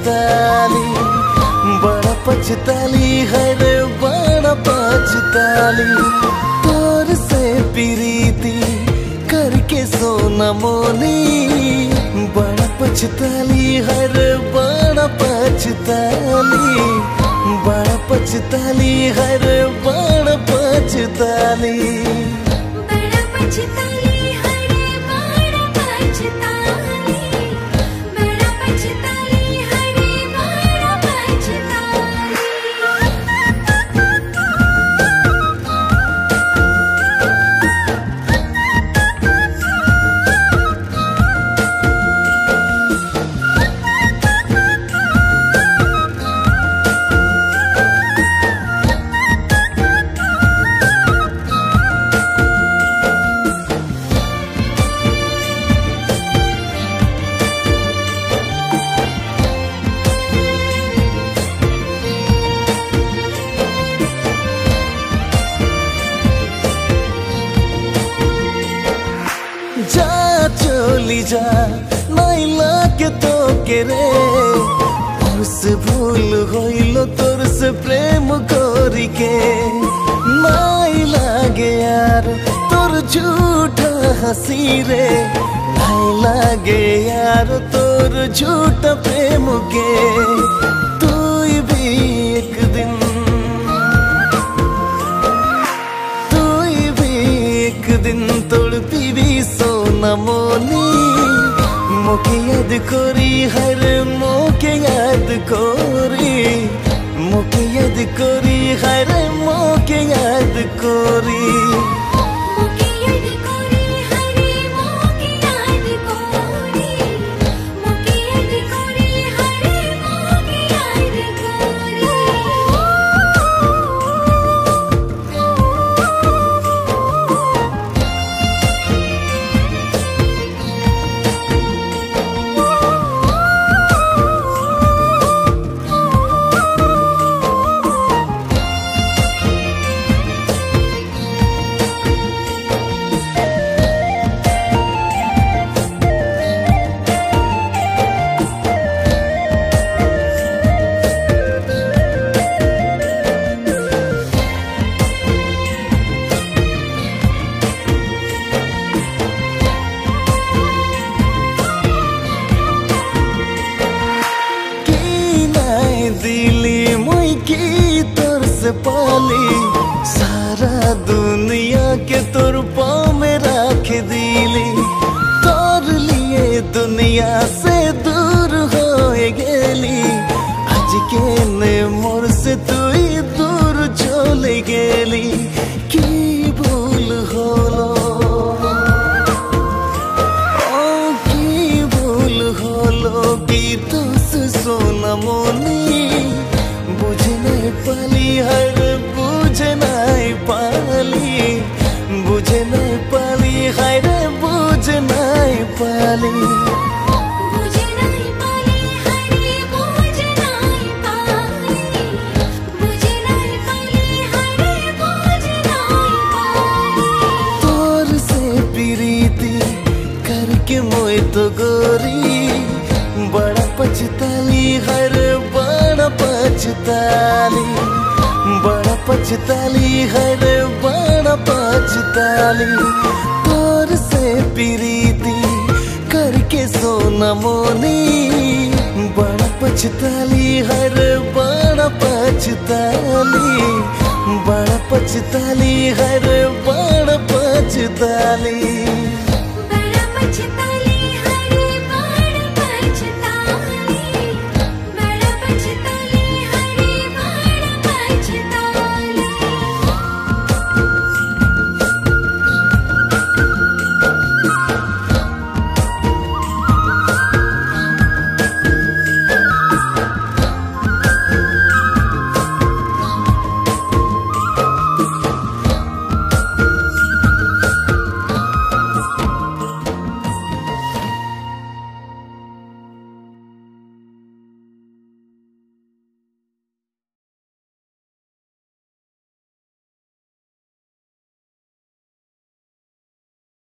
पछताली, बड़ा पछताली है रे बड़ा पछताली। तोर से प्रीति करके सोना मोनी, बड़ा पछताली है रे बड़ा पछताली, बड़ा पछताली है रे बड़ा पछताली। बड़ा पछताली है रे बड़ा पछताली, बड़ा पछताली है रे बड़ा पछताली। जा चली जा नहीं लागे तो के रे, और से भूल होइलो तोर से प्रेम करी के। नहीं लागे यार तोर झूठा हंसी रे, नहीं लागे यार तोर झूठा प्रेम के। तू भी एक दिन, तू भी एक दिन तड़पी भी सोना मोनी। मोके याद कोरी हर मोके याद कोरी, मोके याद कोरी हर मोके याद कोरी। मोके याद कोरी हरे मोके याद कोरी, मोके याद कोरी हरे मोके याद कोरी। दिली मुई की तोर से पाली, सारा दुनिया के तोर पाँव में रख दिली। तोर लिए दुनिया से दूर हो गेली, आज के ने मोर से तू ही दूर चले गेली। की भूल होलो, ओ की भूल होलो की तू से सोना मोनी। बुझ नहीं पाली हर बुझ नहीं पाली, बुझ नहीं पाली हर बुझ नहीं पाली। बुझ नहीं पाली हरे बुझ नहीं पाली, बुझ नहीं पाली हरे बुझ नहीं पाली। तोर से प्रीति करके मोए तो गोरी, बड़ा पछताली हर बड़ा पछताली, बड़ा पछताली हर बड़ा पछताली। तोर से प्रीति करके सोना मोनी, बड़ा पछताली हर बड़ा पछताली, बड़ा पछताली हर बड़ा पछताली।